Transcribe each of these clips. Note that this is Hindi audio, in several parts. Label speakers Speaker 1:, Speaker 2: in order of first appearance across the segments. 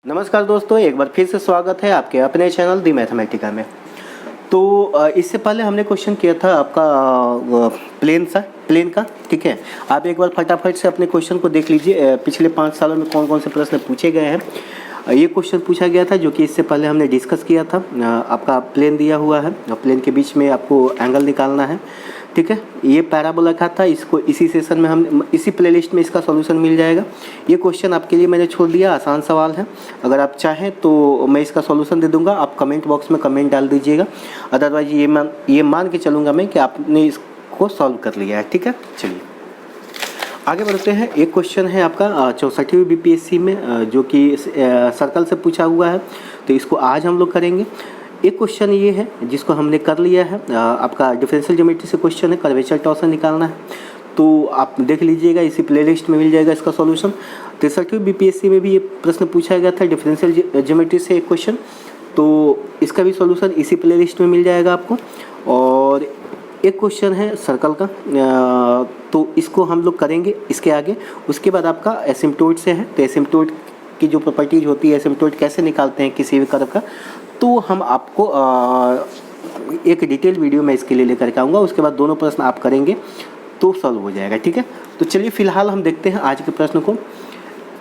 Speaker 1: नमस्कार दोस्तों, एक बार फिर से स्वागत है आपके अपने चैनल दी मैथमेटिका में। तो इससे पहले हमने क्वेश्चन किया था आपका प्लेन का, ठीक है। आप एक बार फटाफट से अपने क्वेश्चन को देख लीजिए, पिछले 5 सालों में कौन कौन से प्रश्न पूछे गए हैं। ये क्वेश्चन पूछा गया था जो कि इससे पहले हमने डिस्कस किया था। आपका प्लेन दिया हुआ है और प्लेन के बीच में आपको एंगल निकालना है, ठीक है। ये पैराबोला का था, इसको इसी सेशन में हम इसी प्लेलिस्ट में इसका सॉल्यूशन मिल जाएगा। ये क्वेश्चन आपके लिए मैंने छोड़ दिया, आसान सवाल है। अगर आप चाहें तो मैं इसका सॉल्यूशन दे दूंगा, आप कमेंट बॉक्स में कमेंट डाल दीजिएगा। अदरवाइज ये मान के चलूँगा मैं कि आपने इसको सॉल्व कर लिया है, ठीक है। चलिए आगे बढ़ते हैं। एक क्वेश्चन है आपका 64वीं बीपीएससी में, जो कि सर्कल से पूछा हुआ है, तो इसको आज हम लोग करेंगे। एक क्वेश्चन ये है जिसको हमने कर लिया है, आपका डिफरेंशियल ज्योमेट्री से क्वेश्चन है, कर्वेचर टॉर्सन निकालना है। तो आप देख लीजिएगा, इसी प्लेलिस्ट में मिल जाएगा इसका सॉल्यूशन। 63वीं बीपीएससी में भी ये प्रश्न पूछा गया था डिफरेंशियल ज्योमेट्री से एक क्वेश्चन, तो इसका भी सॉल्यूशन इसी प्लेलिस्ट में मिल जाएगा आपको। और एक क्वेश्चन है सर्कल का, तो इसको हम लोग करेंगे इसके आगे। उसके बाद आपका एसिम्पटोट से है, तो एसिम्पटोट की जो प्रॉपर्टीज होती है, एसिम्पटोट कैसे निकालते हैं किसी भी कर्व का, तो हम आपको एक डिटेल वीडियो में इसके लिए लेकर के आऊँगा। उसके बाद दोनों प्रश्न आप करेंगे तो सॉल्व हो जाएगा, ठीक है। तो चलिए फिलहाल हम देखते हैं आज के प्रश्न को।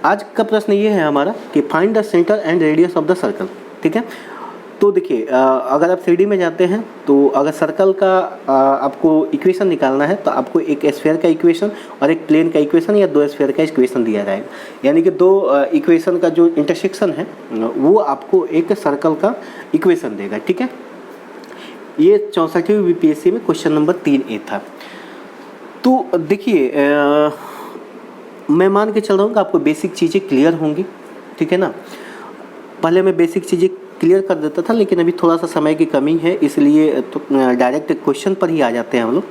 Speaker 1: आज का प्रश्न ये है हमारा कि find the centre and radius of the circle, ठीक है। तो देखिए, अगर आप 3D में जाते हैं तो अगर सर्कल का आपको इक्वेशन निकालना है तो आपको एक स्फीयर का इक्वेशन और एक प्लेन का इक्वेशन या 2 स्फीयर का इक्वेशन दिया जाएगा। यानी कि 2 इक्वेशन का जो इंटरसेक्शन है वो आपको एक सर्कल का इक्वेशन देगा, ठीक है। ये 64वीं बीपीएससी में क्वेश्चन नंबर 3A था। तो देखिए, मैं मान के चल रहा हूँ कि आपको बेसिक चीज़ें क्लियर होंगी, ठीक है ना। पहले मैं बेसिक चीज़ें क्लियर कर देता था, लेकिन अभी थोड़ा सा समय की कमी है, इसलिए तो डायरेक्ट क्वेश्चन पर ही आ जाते हैं हम लोग।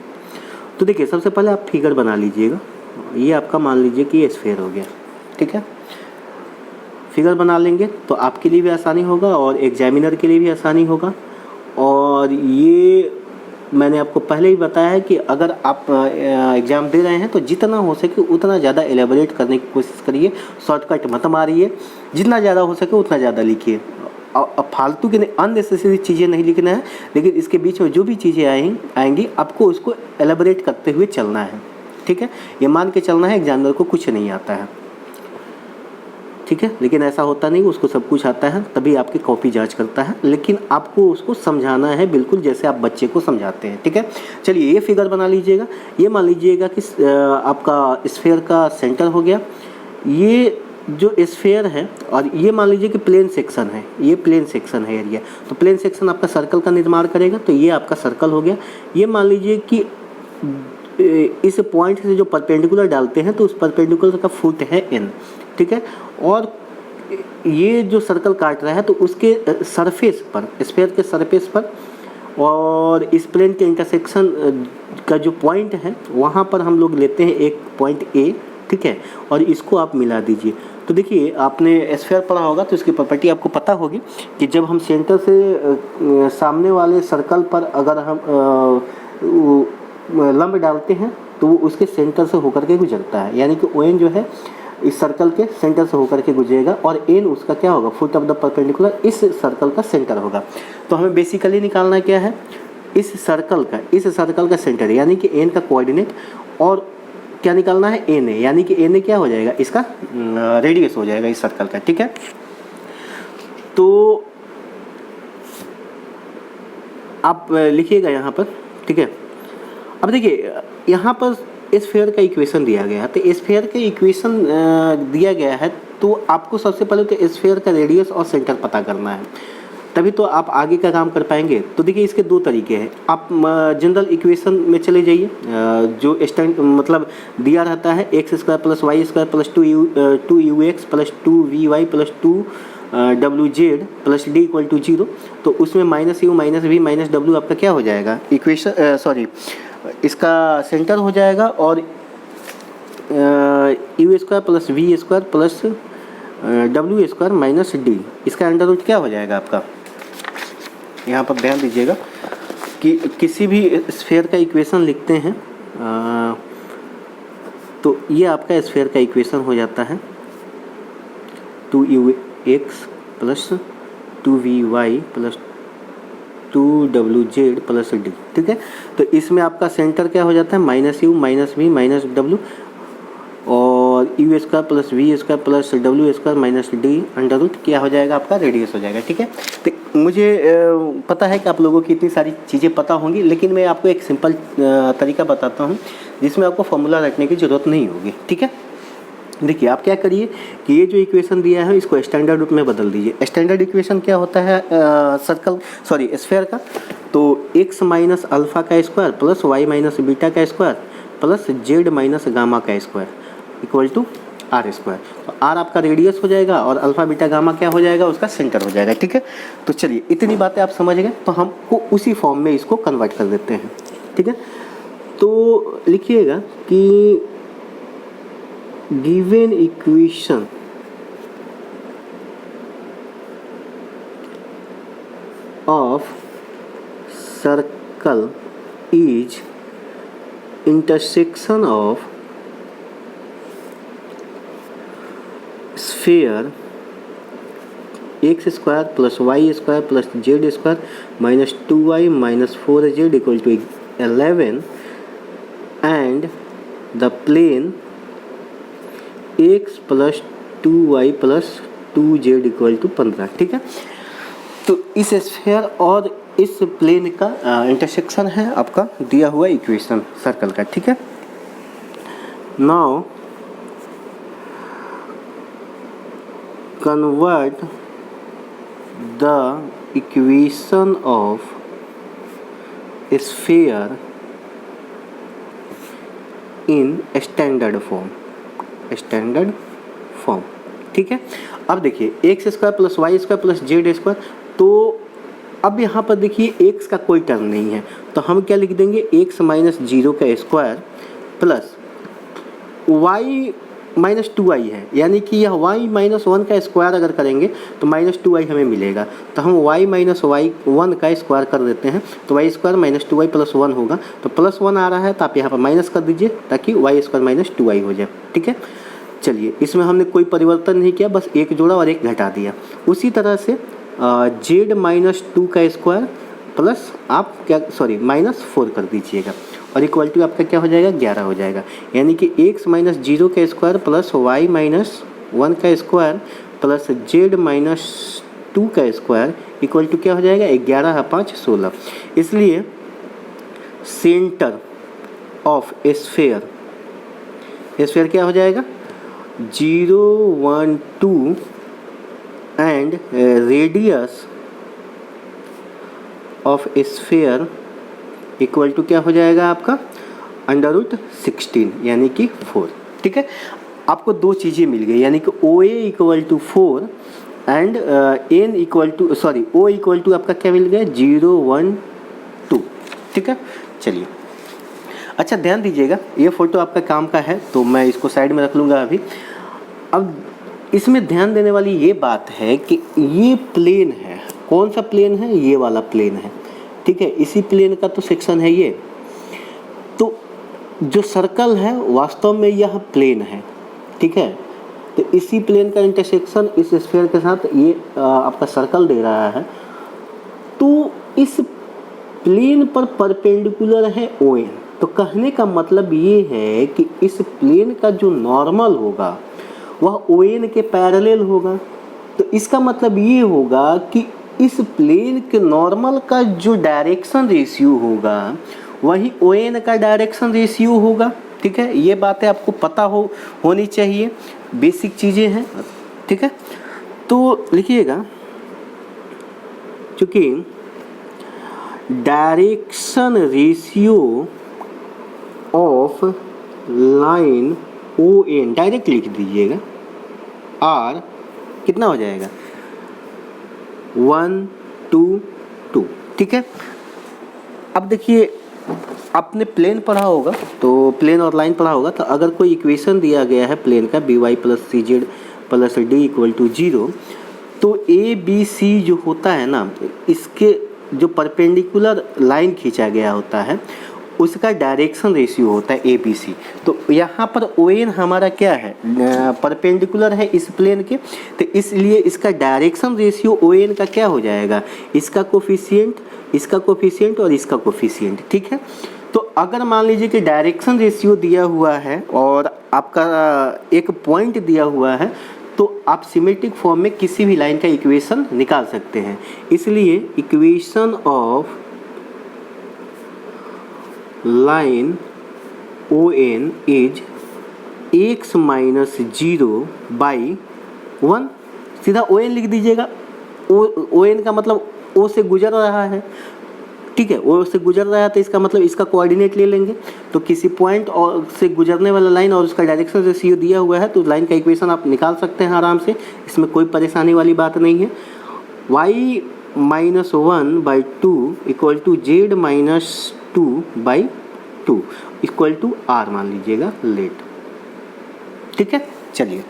Speaker 1: तो देखिए, सबसे पहले आप फिगर बना लीजिएगा। ये आपका मान लीजिए कि ये स्फीयर हो गया, ठीक है। फिगर बना लेंगे तो आपके लिए भी आसानी होगा और एग्जामिनर के लिए भी आसानी होगा। और ये मैंने आपको पहले ही बताया है कि अगर आप एग्ज़ाम दे रहे हैं तो जितना हो सके उतना ज़्यादा एलेबोरेट करने की कोशिश करिए, शॉर्टकट मत मारिए, जितना ज़्यादा हो सके उतना ज़्यादा लिखिए। अब फालतू की अननेसेसरी चीज़ें नहीं लिखना है, लेकिन इसके बीच में जो भी चीज़ें आएंगी आपको उसको एलेबोरेट करते हुए चलना है, ठीक है। ये मान के चलना है एग्जामिनर को कुछ नहीं आता है, ठीक है। लेकिन ऐसा होता नहीं, उसको सब कुछ आता है, तभी आपकी कॉपी जांच करता है, लेकिन आपको उसको समझाना है बिल्कुल जैसे आप बच्चे को समझाते हैं, ठीक है। चलिए ये फिगर बना लीजिएगा। ये मान लीजिएगा कि आपका स्फीयर का सेंटर हो गया, ये जो स्फीयर है, और ये मान लीजिए कि प्लेन सेक्शन है, ये प्लेन सेक्शन है एरिया। तो प्लेन सेक्शन आपका सर्कल का निर्माण करेगा, तो ये आपका सर्कल हो गया। ये मान लीजिए कि इस पॉइंट से जो परपेंडिकुलर डालते हैं तो उस परपेंडिकुलर का फुट है n, ठीक है। और ये जो सर्कल काट रहा है तो उसके सरफेस पर, स्फीयर के सरफेस पर और इस प्लेन के इंटरसेक्शन का जो पॉइंट है वहाँ पर हम लोग लेते हैं एक पॉइंट A, ठीक है। और इसको आप मिला दीजिए। तो देखिए, आपने स्फीयर पढ़ा होगा तो इसकी प्रॉपर्टी आपको पता होगी कि जब हम सेंटर से सामने वाले सर्कल पर अगर हम लंब डालते हैं तो वो उसके सेंटर से होकर के गुजरता है। यानी कि ON जो है इस सर्कल के सेंटर से होकर के गुजरेगा और N उसका क्या होगा, फुट ऑफ द परपेंडिकुलर, इस सर्कल का सेंटर होगा। तो हमें बेसिकली निकालना क्या है, इस सर्कल का सेंटर, यानी कि N का कोऑर्डिनेट, और क्या निकालना है, N है, यानी कि N क्या हो जाएगा, इसका रेडियस हो जाएगा इस सर्कल का, ठीक है। तो आप लिखिएगा यहाँ पर, ठीक है। अब देखिए, यहाँ पर स्फीयर का इक्वेशन दिया गया है, तो स्फीयर का इक्वेशन दिया गया है, तो आपको सबसे पहले तो स्फीयर का रेडियस और सेंटर पता करना है, तभी तो आप आगे का काम कर पाएंगे। तो देखिए, इसके 2 तरीके हैं। आप जनरल इक्वेशन में चले जाइए, जो स्टैंड मतलब दिया रहता है x² + y² + 2ux + 2vy + 2wz + d = 0। तो उसमें -u -v -w आपका क्या हो जाएगा, इक्वेशन इसका सेंटर हो जाएगा, और u² + v² + w² - d, इसका अंडर रूट क्या हो जाएगा आपका। यहाँ पर ध्यान दीजिएगा कि किसी भी स्फीयर का इक्वेशन लिखते हैं तो ये आपका स्फीयर का इक्वेशन हो जाता है 2u x plus 2vy plus 2wz plus D. ठीक है, तो इसमें आपका सेंटर क्या हो जाता है, minus u minus v minus डब्ल्यू और u square plus v square plus डब्ल्यू square minus d under root क्या हो जाएगा, आपका रेडियस हो जाएगा। ठीक है, तो मुझे पता है कि आप लोगों की इतनी सारी चीज़ें पता होंगी, लेकिन मैं आपको एक सिंपल तरीका बताता हूँ जिसमें आपको फॉर्मूला रटने की ज़रूरत नहीं होगी। ठीक है, देखिए आप क्या करिए कि ये जो इक्वेशन दिया है इसको स्टैंडर्ड रूप में बदल दीजिए। स्टैंडर्ड इक्वेशन क्या होता है स्फीयर का, तो x माइनस अल्फ़ा का square plus y minus beta का square plus z minus gamma का square equal to r square. तो आर आपका रेडियस हो जाएगा और अल्फ़ा बीटा गामा क्या हो जाएगा, उसका सेंटर हो जाएगा। ठीक है, तो चलिए इतनी बातें आप समझ गए, तो हमको उसी फॉर्म में इसको कन्वर्ट कर देते हैं। ठीक है, तो लिखिएगा कि given equation of circle is intersection of sphere x square plus y square plus z square minus 2y minus 4z equal to 11 and the plane x plus 2y plus 2z equal to 15। ठीक है, तो इस स्फीयर और इस प्लेन का इंटरसेक्शन है आपका दिया हुआ इक्वेशन सर्कल का। ठीक है, now convert the equation of sphere in standard form. ठीक है, अब देखिए X square plus Y square plus Z square, तो अब यहाँ पर देखिए एक्स का कोई टर्म नहीं है, तो हम क्या लिख देंगे, एक्स माइनस 0 का square plus Y minus 2i है, यानी कि यह y माइनस 1 का स्क्वायर अगर करेंगे तो माइनस 2i हमें मिलेगा, तो हम y माइनस वाई 1 का स्क्वायर कर देते हैं, तो Y square minus 2y plus 1 होगा, तो प्लस 1 आ रहा है तो आप यहाँ पर माइनस कर दीजिए ताकि वाई स्क्वायर माइनस 2i हो जाए। ठीक है, चलिए इसमें हमने कोई परिवर्तन नहीं किया, बस एक जोड़ा और एक घटा दिया। उसी तरह से z माइनस 2 का स्क्वायर प्लस आप क्या माइनस 4 कर दीजिएगा और इक्वल टू आपका क्या हो जाएगा, 11 हो जाएगा, यानी कि x माइनस 0 का स्क्वायर प्लस y माइनस 1 का स्क्वायर प्लस z माइनस 2 का स्क्वायर इक्वल टू क्या हो जाएगा, 11 है 5 16। इसलिए सेंटर ऑफ स्फीयर क्या हो जाएगा, 0 1 2 and radius of sphere equal to क्या हो जाएगा आपका, अंडर रूट 16 यानी कि 4। ठीक है, आपको दो चीज़ें मिल गई, यानी कि O A equal to 4 and N equal to O equal to आपका क्या मिल गया, 0 1 2। ठीक है, चलिए अच्छा ध्यान दीजिएगा, ये फ़ोटो आपका काम का है तो मैं इसको साइड में रख लूँगा अभी। अब इसमें ध्यान देने वाली ये बात है कि ये प्लेन है, कौन सा प्लेन है, ये वाला प्लेन है। ठीक है, इसी प्लेन का तो सेक्शन है ये, तो जो सर्कल है वास्तव में यह प्लेन है। ठीक है, तो इसी प्लेन का इंटरसेक्शन इस स्फीयर के साथ ये आपका सर्कल दे रहा है, तो इस प्लेन पर परपेंडिकुलर है ON। तो कहने का मतलब ये है कि इस प्लेन का जो नॉर्मल होगा वह ON के पैरेलल होगा। तो इसका मतलब ये होगा कि इस प्लेन के नॉर्मल का जो डायरेक्शन रेशियो होगा वही ON का डायरेक्शन रेशियो होगा। ठीक है, ये बातें आपको पता होनी चाहिए, बेसिक चीज़ें हैं। ठीक है, तो लिखिएगा चूँकि direction ratio of line ON direct लिख दीजिएगा, R कितना हो जाएगा, 1 2 2। ठीक है, अब देखिए आपने प्लेन पढ़ा होगा, तो प्लेन और लाइन पढ़ा होगा, तो अगर कोई इक्वेशन दिया गया है प्लेन का by plus CZ plus D equal to 0, तो ABC जो होता है ना, इसके जो परपेंडिकुलर लाइन खींचा गया होता है उसका डायरेक्शन रेशियो होता है ABC। तो यहाँ पर ON हमारा क्या है, परपेंडिकुलर है इस प्लेन के, तो इसलिए इसका डायरेक्शन रेशियो ON का क्या हो जाएगा, इसका कोफिशिएंट, इसका कोफिशिएंट और इसका कोफिशिएंट। ठीक है, तो अगर मान लीजिए कि डायरेक्शन रेशियो दिया हुआ है और आपका एक पॉइंट दिया हुआ है, तो आप सिमेट्रिक फॉर्म में किसी भी लाइन का इक्वेशन निकाल सकते हैं। इसलिए equation of line ON is x minus 0/1। सीधा ON लिख दीजिएगा। ON का मतलब O से गुजर रहा है, ठीक है, O से गुजर रहा है तो इसका मतलब इसका कोऑर्डिनेट ले लेंगे। तो किसी पॉइंट और से गुजरने वाला लाइन और उसका डायरेक्शन रेशियो दिया हुआ है तो लाइन का इक्वेशन आप निकाल सकते हैं आराम से, इसमें कोई परेशानी वाली बात नहीं है। y minus 1/2 equal to z minus 2/2 equal to r मान लीजिएगा लेट। ठीक है, चलिए,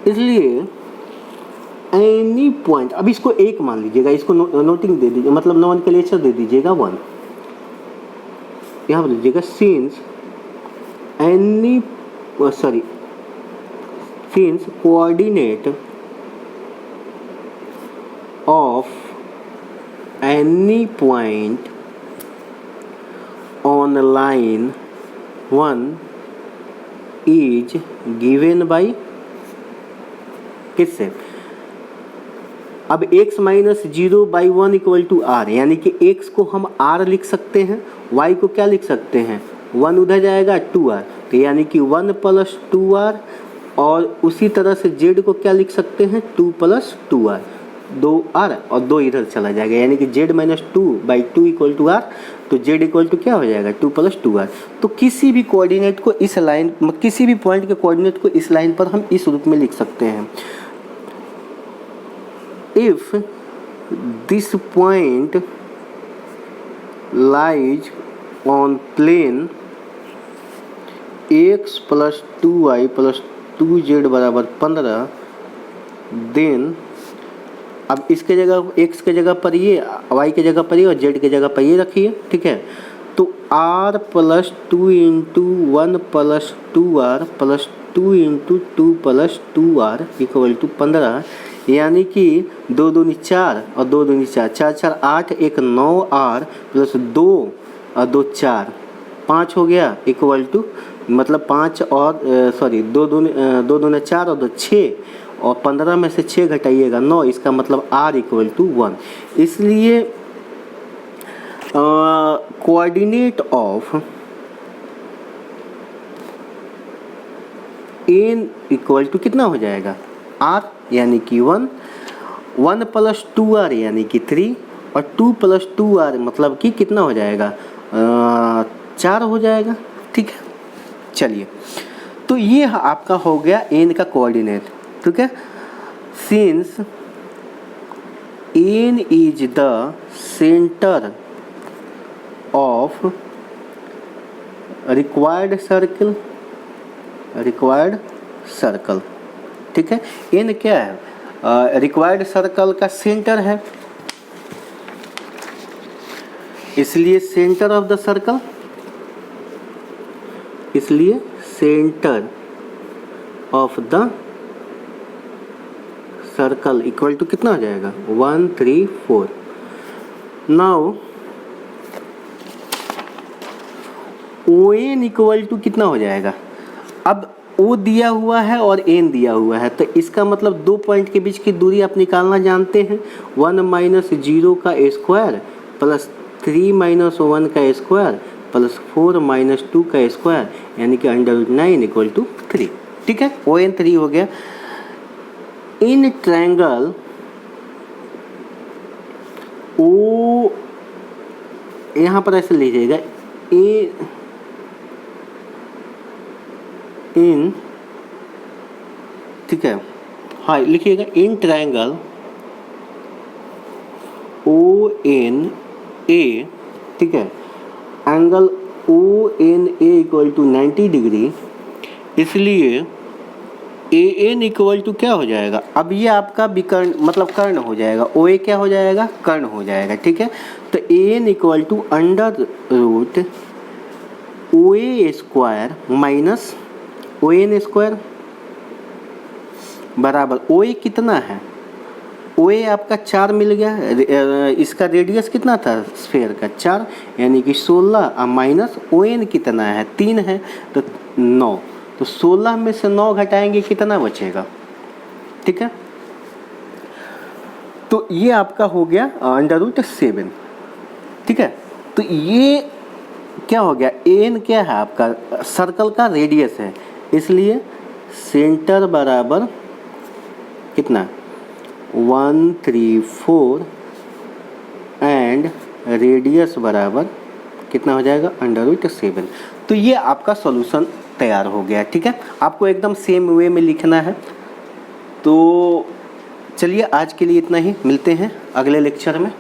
Speaker 1: इसलिए एनी पॉइंट, अब इसको एक मान लीजिएगा, इसको नोटिंग दे दीजिए, मतलब नोमेनक्लेचर दे दीजिएगा 1। यहाँ पर लीजिएगा since any since coordinate of any point on line 1 is given by किससे, अब x minus 0/1 equal to r, यानी कि x को हम r लिख सकते हैं, y को क्या लिख सकते हैं, 1 उधर जाएगा 2r, तो यानी कि 1 + 2r, और उसी तरह से z को क्या लिख सकते हैं 2 + 2r, 2r और 2 इधर चला जाएगा, यानी कि z minus 2/2 equal to r, तो z इक्वल टू क्या हो जाएगा 2 + 2r। तो किसी भी कोऑर्डिनेट को इस लाइन, किसी भी पॉइंट के कोऑर्डिनेट को इस लाइन पर हम इस रूप में लिख सकते हैं। If this point lies on plane x + 2y + 2z बराबर 15, देन अब इसके जगह x के जगह पर ये, y के जगह पर ये और z के जगह पर ये रखिए। ठीक है, तो r + 2 × 1 + 2r + 2 × 2 + 2r equal to 15, यानी कि 2 दूनी 4 और 2 दूनी 4, 4 4 8, 1 9r + 2 और 2 4, 5 हो गया इक्वल टू, मतलब 5 और 2 दूनी 4 और 2 6, और 15 में से 6 घटाइएगा 9, इसका मतलब r इक्वल टू 1। इसलिए coordinate of n equal to कितना हो जाएगा r, यानी कि 1 + 2r यानी कि 3, और 2 + 2r मतलब कि कितना हो जाएगा 4 हो जाएगा। ठीक है, चलिए, तो ये आपका हो गया n का कोऑर्डिनेट। ठीक है, since n is the centre of required circle, ठीक है, n क्या है, रिक्वायर्ड सर्कल का सेंटर है, इसलिए सेंटर ऑफ द सर्कल, इसलिए centre of the circle equal to कितना हो जाएगा 1 3 4। नाउ ON इक्वल टू कितना हो जाएगा, अब O दिया हुआ है और N दिया हुआ है, तो इसका मतलब 2 पॉइंट के बीच की दूरी आप निकालना जानते हैं, 1 - 0 का स्क्वायर प्लस 3 - 1 का स्क्वायर प्लस 4 - 2 का स्क्वायर, यानी कि √9 इक्वल टू 3। ठीक है, ON 3 हो गया। इन ट्रायंगल O, यहाँ पर ऐसे लीजिएगा, इन, ठीक है, हाँ लिखिएगा, इन ट्रायंगल ONA, ठीक है, angle ONA equal to 90 degree, इसलिए ए एन इक्वल टू क्या हो जाएगा, अब ये आपका विकर्ण मतलब कर्ण हो जाएगा, ओ ए क्या हो जाएगा, कर्ण हो जाएगा, ठीक है। तो A N equal to under root O A square minus O N square बराबर ओ ए कितना है, ओ ए आपका 4 मिल गया, इसका रेडियस कितना था स्फेयर का 4, यानी कि 16 माइनस ओ एन कितना है 3 है तो 9, तो 16 में से 9 घटाएंगे कितना बचेगा, ठीक है। तो ये आपका हो गया अंडर रूट 7, ठीक है। तो ये क्या हो गया, एन क्या है आपका सर्कल का रेडियस है, इसलिए सेंटर बराबर कितना 1 3 4 एंड रेडियस बराबर कितना हो जाएगा अंडर रूट 7। तो ये आपका सॉल्यूशन तैयार हो गया, ठीक है। आपको एकदम सेम वे में लिखना है। तो चलिए आज के लिए इतना ही, मिलते हैं अगले लेक्चर में।